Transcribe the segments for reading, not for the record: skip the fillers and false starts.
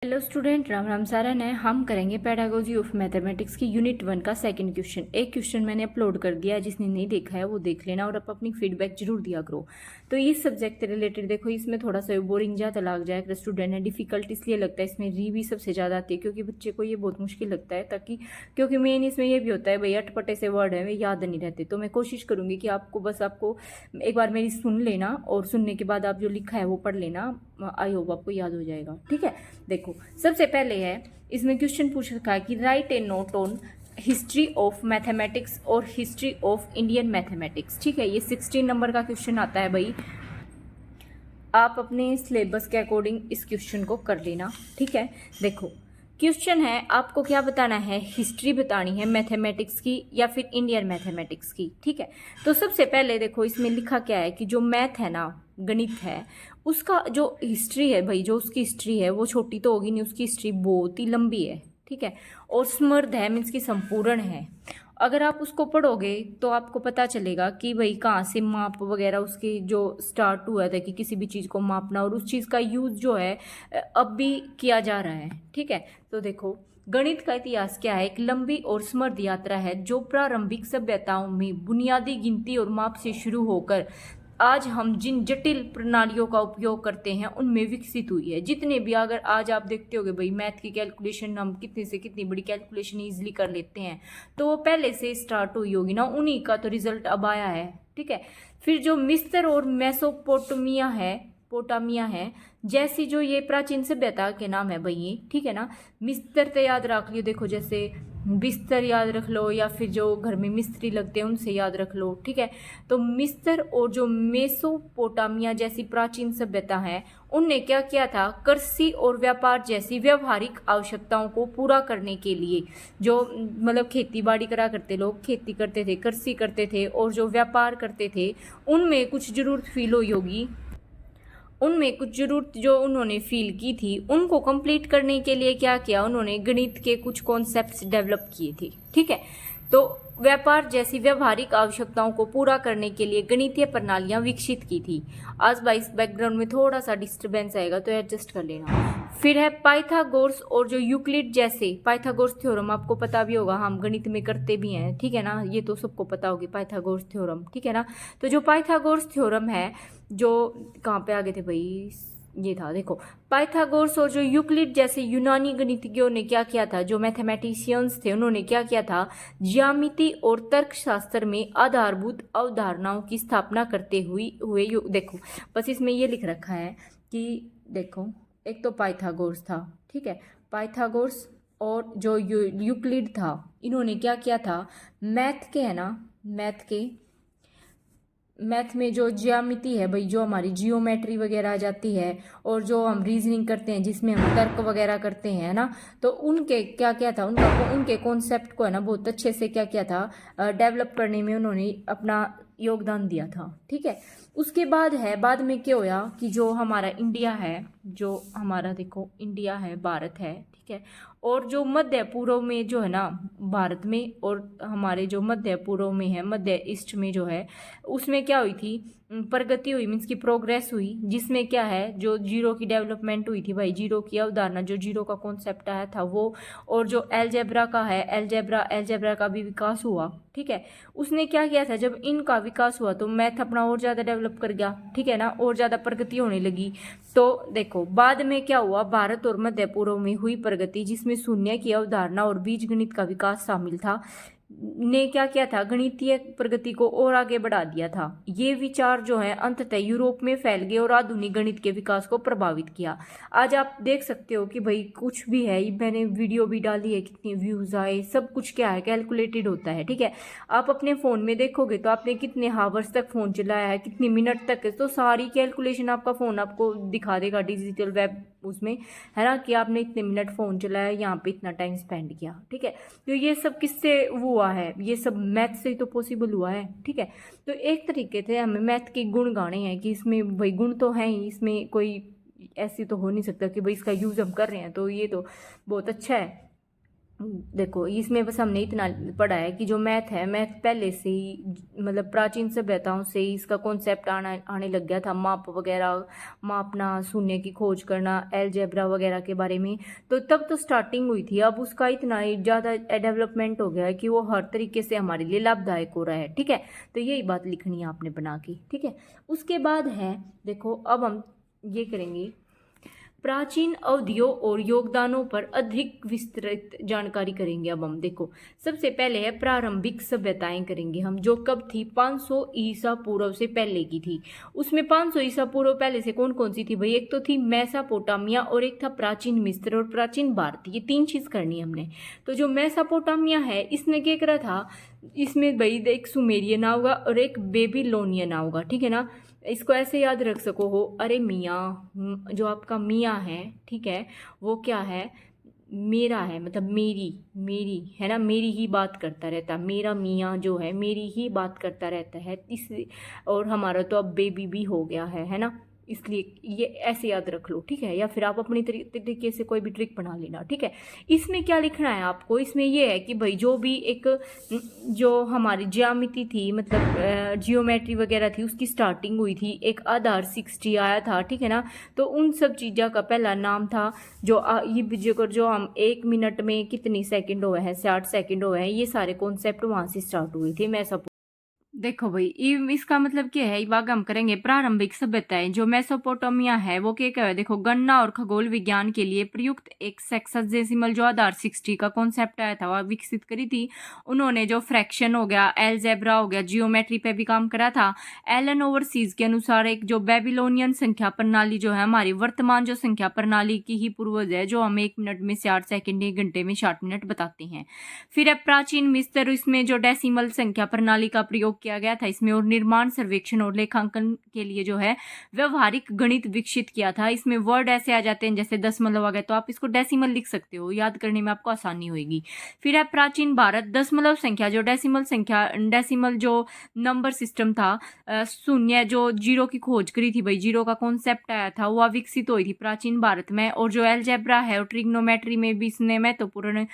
Hello student, Ram Ram Saran है। हम करेंगे पेडागोजी ऑफ मैथमेटिक्स की यूनिट 1 का सेकंड क्वेश्चन। एक क्वेश्चन मैंने अपलोड कर दिया है, जिसने नहीं देखा है वो देख लेना और आप अपनी फीडबैक जरूर दिया करो। तो इस सब्जेक्ट से रिलेटेड देखो, इसमें थोड़ा सा बोरिंग ज़्यादा लग जाएगा स्टूडेंट है। डिफिकल्ट इसलिए लगता है, इसमें री भी सबसे ज़्यादा आती है क्योंकि बच्चे को ये बहुत मुश्किल लगता है। ताकि क्योंकि मेन इसमें ये भी होता है भाई, अटपटे से वर्ड है वे याद नहीं रहते। तो मैं कोशिश करूँगी कि आपको एक बार मेरी सुन लेना और सुनने के बाद आप जो लिखा है वो पढ़ लेना। आई होप आपको याद हो जाएगा। ठीक है, देखो सबसे पहले है इसमें क्वेश्चन पूछ रखा है कि right A note on history of mathematics और हिस्ट्री ऑफ इंडियन मैथमेटिक्स। ठीक है, ये 16 नंबर का क्वेश्चन आता है भाई। आप अपने सिलेबस के अकॉर्डिंग इस क्वेश्चन को कर लेना। ठीक है, देखो क्वेश्चन है, आपको क्या बताना है, हिस्ट्री बतानी है मैथमेटिक्स की या फिर इंडियन मैथमेटिक्स की। ठीक है, तो सबसे पहले देखो इसमें लिखा क्या है कि जो मैथ है ना, गणित है, उसका जो हिस्ट्री है भाई, जो उसकी हिस्ट्री है वो छोटी तो होगी नहीं, उसकी हिस्ट्री बहुत ही लंबी है। ठीक है, और समृद्ध है, मीन्स की संपूर्ण है। अगर आप उसको पढ़ोगे तो आपको पता चलेगा कि भाई कहाँ से माप वगैरह उसके जो स्टार्ट हुआ था कि किसी भी चीज़ को मापना, और उस चीज़ का यूज़ जो है अब भी किया जा रहा है। ठीक है, तो देखो गणित का इतिहास क्या है, एक लंबी और समृद्ध यात्रा है जो प्रारंभिक सभ्यताओं में बुनियादी गिनती और माप से शुरू होकर आज हम जिन जटिल प्रणालियों का उपयोग करते हैं उनमें विकसित हुई है। जितने भी, अगर आज आप देखते होगे भाई मैथ की कैलकुलेशन, हम कितनी से कितनी बड़ी कैलकुलेशन इजीली कर लेते हैं, तो वो पहले से स्टार्ट हुई होगी ना, उन्हीं का तो रिजल्ट अब आया है। ठीक है, फिर जो मिस्र और पोटामिया है जैसी जो ये प्राचीन सभ्यता के नाम है भाई ये। ठीक है ना, मिस्र तो याद रख लियो, देखो जैसे बिस्तर याद रख लो, या फिर जो घर में मिस्त्री लगते हैं उनसे याद रख लो। ठीक है, तो मिस्र और जो मेसोपोटामिया जैसी प्राचीन सभ्यता है, उनने क्या किया था, कृषि और व्यापार जैसी व्यवहारिक आवश्यकताओं को पूरा करने के लिए, जो मतलब खेती बाड़ी करा करते, लोग खेती करते थे, कृषि करते थे और जो व्यापार करते थे, उनमें कुछ जरूरत फील हुई होगी। उनमें कुछ जरूरत जो उन्होंने फील की थी, उनको कंप्लीट करने के लिए क्या किया, उन्होंने गणित के कुछ कॉन्सेप्ट्स डेवलप किए थे। ठीक है, तो व्यापार जैसी व्यवहारिक आवश्यकताओं को पूरा करने के लिए गणितीय प्रणालियां विकसित की थी। आज भाई इस बैकग्राउंड में थोड़ा सा डिस्टर्बेंस आएगा तो एडजस्ट कर लेना। फिर है पाइथागोरस और जो यूक्लिड जैसे, पाइथागोरस थ्योरम आपको पता भी होगा, हम गणित में करते भी हैं। ठीक है ना, ये तो सबको पता होगी पाइथागोरस थ्योरम। ठीक है ना, तो जो पाइथागोरस थ्योरम है, जो कहाँ पे आगे थे भाई, ये था देखो, पाइथागोरस और जो यूक्लिड जैसे यूनानी गणितज्ञों ने क्या किया था, जो मैथमेटिशियंस थे, उन्होंने क्या किया था, ज्यामिति और तर्कशास्त्र में आधारभूत अवधारणाओं की स्थापना करते हुए देखो बस इसमें ये लिख रखा है कि देखो, एक तो पाइथागोरस था। ठीक है, पाइथागोरस और जो यूक्लिड था, इन्होंने क्या किया था, मैथ के है ना, मैथ में जो ज्यामिति है भाई, जो हमारी जियोमेट्री वगैरह आ जाती है, और जो हम रीजनिंग करते हैं जिसमें हम तर्क वगैरह करते हैं ना, तो उनके क्या क्या था, उनके कॉन्सेप्ट को है ना बहुत अच्छे से क्या किया था, डेवलप करने में उन्होंने अपना योगदान दिया था। ठीक है, उसके बाद में क्या होया कि जो हमारा इंडिया है, जो हमारा देखो इंडिया है, भारत है। ठीक है, और जो मध्य पूर्व में जो है ना, भारत में और हमारे जो मध्य पूर्व में है, मध्य ईस्ट में जो है, उसमें क्या हुई थी, प्रगति हुई, मीन्स की प्रोग्रेस हुई, जिसमें क्या है, जो जीरो की डेवलपमेंट हुई थी भाई, जीरो की अवधारणा, जो जीरो का कॉन्सेप्ट आया था वो, और जो एलजेब्रा का है, एलजेब्रा का भी विकास हुआ। ठीक है, उसने क्या किया था, जब इनका विकास हुआ तो मैथ अपना और ज़्यादा डेवलप कर गया। ठीक है ना, और ज़्यादा प्रगति होने लगी। तो देखो बाद में क्या हुआ, भारत और मध्य पूर्व में हुई प्रगति, जिसमें शून्य की अवधारणा और बीजगणित का विकास शामिल था, ने क्या किया था, गणितीय प्रगति को और आगे बढ़ा दिया था। ये विचार जो है अंततः यूरोप में फैल गए और आधुनिक गणित के विकास को प्रभावित किया। आज आप देख सकते हो कि भाई कुछ भी है, मैंने वीडियो भी डाली है, कितने व्यूज आए, सब कुछ क्या है, कैलकुलेटेड होता है। ठीक है, आप अपने फ़ोन में देखोगे तो आपने कितने हावर्स तक फ़ोन चलाया है, कितने मिनट तक है, तो सारी कैलकुलेशन आपका फ़ोन आपको दिखा देगा डिजिटल वेब उसमें, है ना, कि आपने इतने मिनट फ़ोन चलाया, यहाँ पे इतना टाइम स्पेंड किया। ठीक है, तो ये सब किससे हुआ है, ये सब मैथ से ही तो पॉसिबल हुआ है। ठीक है, तो एक तरीके से हमें मैथ के गुण गाने हैं कि इसमें भाई गुण तो हैं ही, इसमें कोई ऐसे तो हो नहीं सकता कि भाई इसका यूज़ हम कर रहे हैं तो ये तो बहुत अच्छा है। देखो इसमें बस हमने इतना पढ़ा है कि जो मैथ है, मैथ पहले से ही मतलब प्राचीन सभ्यताओं से ही इसका कॉन्सेप्ट आने लग गया था। माप वगैरह, मापना, शून्य की खोज करना, अलजेब्रा वगैरह के बारे में। तो तब तो स्टार्टिंग हुई थी, अब उसका इतना ही ज़्यादा डेवलपमेंट हो गया है कि वो हर तरीके से हमारे लिए लाभदायक हो रहा है। ठीक है, तो यही बात लिखनी है आपने बना के। ठीक है, उसके बाद है, देखो अब हम ये करेंगे प्राचीन अवधियों और योगदानों पर अधिक विस्तृत जानकारी करेंगे। अब हम देखो सबसे पहले है प्रारंभिक सभ्यताएं करेंगे हम, जो कब थी, 500 ईसा पूर्व से पहले की थी। उसमें 500 ईसा पूर्व पहले से कौन कौन सी थी भाई? एक तो थी मेसापोटामिया और एक था प्राचीन मिस्र और प्राचीन भारत। ये 3 चीज करनी है हमने। तो जो मेसापोटामिया है इसने क्या करा था, इसमें भाई एक सुमेरियन होगा और एक बेबीलोनियन होगा। ठीक है ना, इसको ऐसे याद रख सको हो, अरे मियाँ, जो आपका मियाँ है, ठीक है, वो क्या है, मेरा है, मतलब मेरी, मेरी है ना, मेरी ही बात करता रहता है। मेरा मियाँ जो है मेरी ही बात करता रहता है, इस और हमारा तो अब बेबी भी हो गया है ना, इसलिए ये ऐसे याद रख लो। ठीक है, या फिर आप अपनी तरीके से कोई भी ट्रिक बना लेना। ठीक है, इसमें क्या लिखना है आपको, इसमें ये है कि भाई जो भी एक जो हमारी ज्यामिति थी, मतलब जियोमेट्री वगैरह थी, उसकी स्टार्टिंग हुई थी, एक आधार 60 आया था। ठीक है ना, तो उन सब चीज़ों का पहला नाम था जो ये जो हम 1 मिनट में कितनी सेकंड हुए हैं, 60 सेकंड हुए हैं, ये सारे कॉन्सेप्ट वहाँ से स्टार्ट हुए थे। मैं सब देखो भाई इसका मतलब क्या है, इवाग हम करेंगे प्रारंभिक सभ्यताएं। जो मेसोपोटामिया है वो क्या है, देखो गणना और खगोल विज्ञान के लिए प्रयुक्त एक सेक्सजेसिमल जो आधार 60 का कॉन्सेप्ट आया था, वह विकसित करी थी उन्होंने। जो फ्रैक्शन हो गया, एलजेब्रा हो गया, जियोमेट्री पे भी काम करा था। एलन ओवरसीज के अनुसार एक जो बेबीलोनियन संख्या प्रणाली जो है हमारी वर्तमान जो संख्या प्रणाली की ही पूर्वज है, जो हम 1 मिनट में 60 सेकंड, 1 घंटे में 60 मिनट बताते हैं। फिर है प्राचीन मिस्र, इसमें जो डेसिमल संख्या प्रणाली का प्रयोग किया गया था इसमें, और निर्माण, सर्वेक्षण और लेखांकन के लिए जो है व्यवहारिक गणित विकसित किया था। इसमें वर्ड ऐसे आ जाते हैं जैसे दशमलव आ गए तो आप इसको डेसिमल लिख सकते हो, याद करने में आपको आसानी होगी। फिर है प्राचीन भारत, दशमलव संख्या जो डेसिमल संख्या, डेसिमल जो नंबर सिस्टम था, शून्य जो जीरो की खोज करी थी भाई, जीरो का कॉन्सेप्ट आया था, वह विकसित हुई थी प्राचीन भारत में। और जो एलजेब्रा है और ट्रिग्नोमेट्री में भी इसने महत्वपूर्ण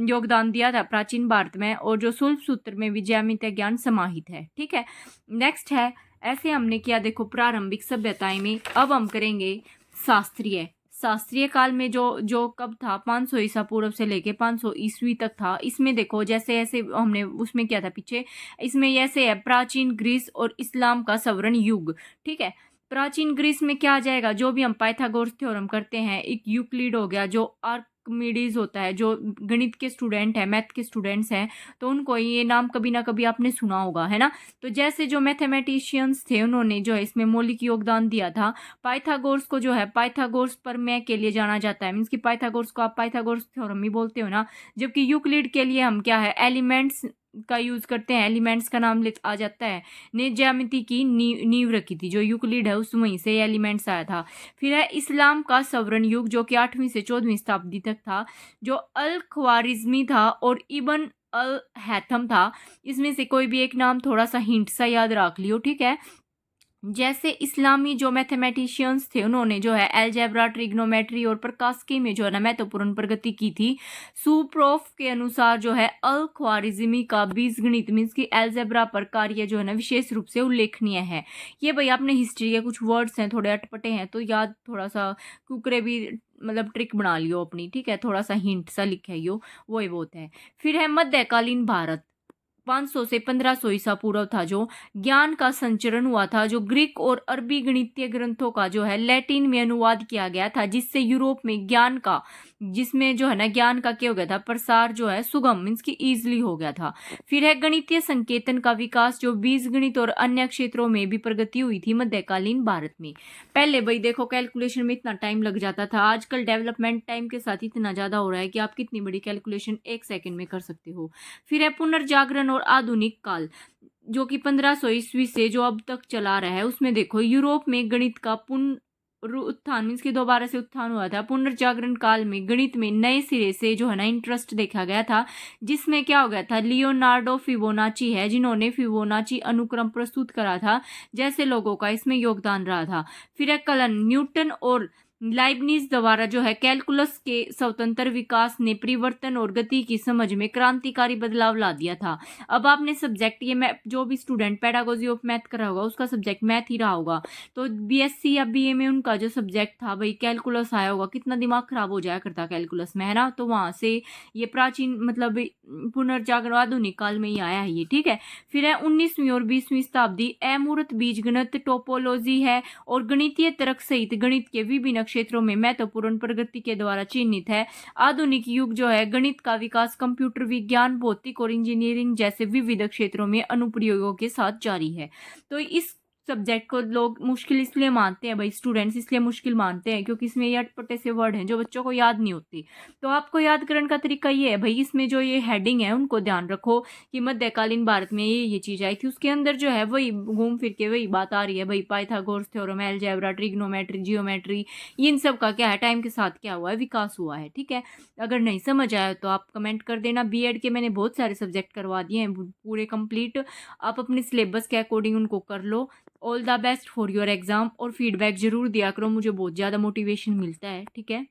योगदान दिया था प्राचीन भारत में। और जो शुल्क सूत्र में भी ज्यामितीय ज्ञान समाहित है। ठीक है, नेक्स्ट है, ऐसे हमने किया देखो प्रारंभिक सभ्यताएं में। अब हम करेंगे शास्त्रीय। शास्त्रीय काल में जो जो कब था, 500 ईसा पूर्व से लेके 500 ईस्वी तक था। इसमें देखो जैसे ऐसे हमने उसमें किया था पीछे, इसमें ऐसे है प्राचीन ग्रीस और इस्लाम का स्वर्ण युग। ठीक है, प्राचीन ग्रीस में क्या आ जाएगा, जो भी हम पाइथागोरस थ्योरम करते हैं, एक यूक्लिड हो गया, जो आर्किमिडीज होता है, जो गणित के स्टूडेंट है, मैथ के स्टूडेंट्स हैं, तो उनको ये नाम कभी ना कभी आपने सुना होगा, है ना। तो जैसे जो मैथमेटिशियंस थे उन्होंने जो है इसमें मौलिक योगदान दिया था। पाइथागोरस को जो है पाइथागोरस प्रमेय के लिए जाना जाता है, मीन्स कि पाइथागोरस को आप पाइथागोरस थ्योरम ही बोलते हो ना। जबकि यूक्लिड के लिए हम क्या है, एलिमेंट्स का यूज करते हैं, एलिमेंट्स का नाम आ जाता है। ने ज्यामिति की नींव रखी थी, जो यूक्लिड है उस वहीं से एलिमेंट्स आया था। फिर है इस्लाम का स्वर्ण युग, जो कि 8वीं से 14वीं शताब्दी तक था, जो अल ख्वारिज्मी था और इब्न अल हैथम था। इसमें से कोई भी एक नाम थोड़ा सा हिंट सा याद रख लियो। ठीक है, जैसे इस्लामी जो मैथमेटिशियंस थे उन्होंने जो है अलजेब्रा, ट्रिग्नोमेट्री और प्रकाशिकी में जो है ना महत्वपूर्ण प्रगति की थी। सुप्रोफ के अनुसार जो है अल ख्वारिज्मी का बीजगणित मीन्स की अलजेब्रा पर कार्य जो है ना विशेष रूप से उल्लेखनीय है। ये भाई आपने हिस्ट्री के कुछ वर्ड्स हैं थोड़े अटपटे हैं तो याद थोड़ा सा कुकरे भी मतलब ट्रिक बना लियो अपनी। ठीक है, थोड़ा सा हिंट सा लिखे यो, वही बहुत है। फिर है मध्यकालीन भारत, 500 से 1500 ईसा पूर्व था, जो ज्ञान का संचरण हुआ था, जो ग्रीक और अरबी गणितीय ग्रंथों का जो है लैटिन में अनुवाद किया गया था, जिससे यूरोप में ज्ञान का, जिसमें जो है ना ज्ञान का क्या हो गया था, प्रसार जो है सुगम मीन्स की इजिली हो गया था। फिर है गणितीय संकेतन का विकास, जो बीज गणित और अन्य क्षेत्रों में भी प्रगति हुई थी मध्यकालीन भारत में। पहले भाई देखो कैलकुलेशन में इतना टाइम लग जाता था, आजकल डेवलपमेंट टाइम के साथ इतना ज्यादा हो रहा है कि आप कितनी बड़ी कैलकुलेशन 1 सेकंड में कर सकते हो। फिर है पुनर्जागरण और आधुनिक काल, जो कि 1500 ईस्वी से जो अब तक चला रहा है। उसमें देखो यूरोप में गणित का उत्थान मीन्स कि दोबारा से उत्थान हुआ था। पुनर्जागरण काल में गणित में नए सिरे से जो है ना इंटरेस्ट देखा गया था, जिसमें क्या हो गया था, लियोनार्डो फिबोनाची है जिन्होंने फिबोनाची अनुक्रम प्रस्तुत करा था, जैसे लोगों का इसमें योगदान रहा था। फिर है कलन, न्यूटन और लाइबनिज द्वारा जो है कैलकुलस के स्वतंत्र विकास ने परिवर्तन और गति की समझ में क्रांतिकारी बदलाव ला दिया था। अब आपने सब्जेक्ट ये मैं जो भी स्टूडेंट पेडागोजी ऑफ मैथ कर रहा होगा उसका सब्जेक्ट मैथ ही रहा होगा, तो बीएससी या बीए में उनका जो सब्जेक्ट था भाई कैलकुलस आया होगा, कितना दिमाग खराब हो जाया करता कैलकुलस में, है ना। तो वहां से ये प्राचीन मतलब पुनर्जागरण आधुनिक काल में ही आया है ये, ठीक है। फिर है 19वीं और 20वीं शताब्दी अमूर्त बीजगणित टोपोलॉजी है और गणितीय तर्क सहित गणित के विभिन्न क्षेत्रों में महत्वपूर्ण प्रगति के द्वारा चिन्हित है। आधुनिक युग जो है गणित का विकास कंप्यूटर विज्ञान, भौतिक और इंजीनियरिंग जैसे विविध क्षेत्रों में अनुप्रयोगों के साथ जारी है। तो इस सब्जेक्ट को लोग मुश्किल इसलिए मानते हैं भाई, स्टूडेंट्स इसलिए मुश्किल मानते हैं क्योंकि इसमें ये अटपटे से वर्ड हैं जो बच्चों को याद नहीं होती। तो आपको याद करने का तरीका ये है भाई, इसमें जो ये हेडिंग है उनको ध्यान रखो कि मध्यकालीन भारत में ये चीज आई थी, उसके अंदर जो है वही घूम फिर के वही बात आ रही है भाई, Pythagoras theorem, algebra, trigonometry, geometry, इन सब का क्या है टाइम के साथ क्या हुआ है, विकास हुआ है, ठीक है। अगर नहीं समझ आया तो आप कमेंट कर देना। बीएड के मैंने बहुत सारे सब्जेक्ट करवा दिए हैं पूरे कंप्लीट, आप अपने सिलेबस के अकॉर्डिंग उनको कर लो। All the best for your exam, और फीडबैक जरूर दिया करो, मुझे बहुत ज़्यादा मोटिवेशन मिलता है, ठीक है।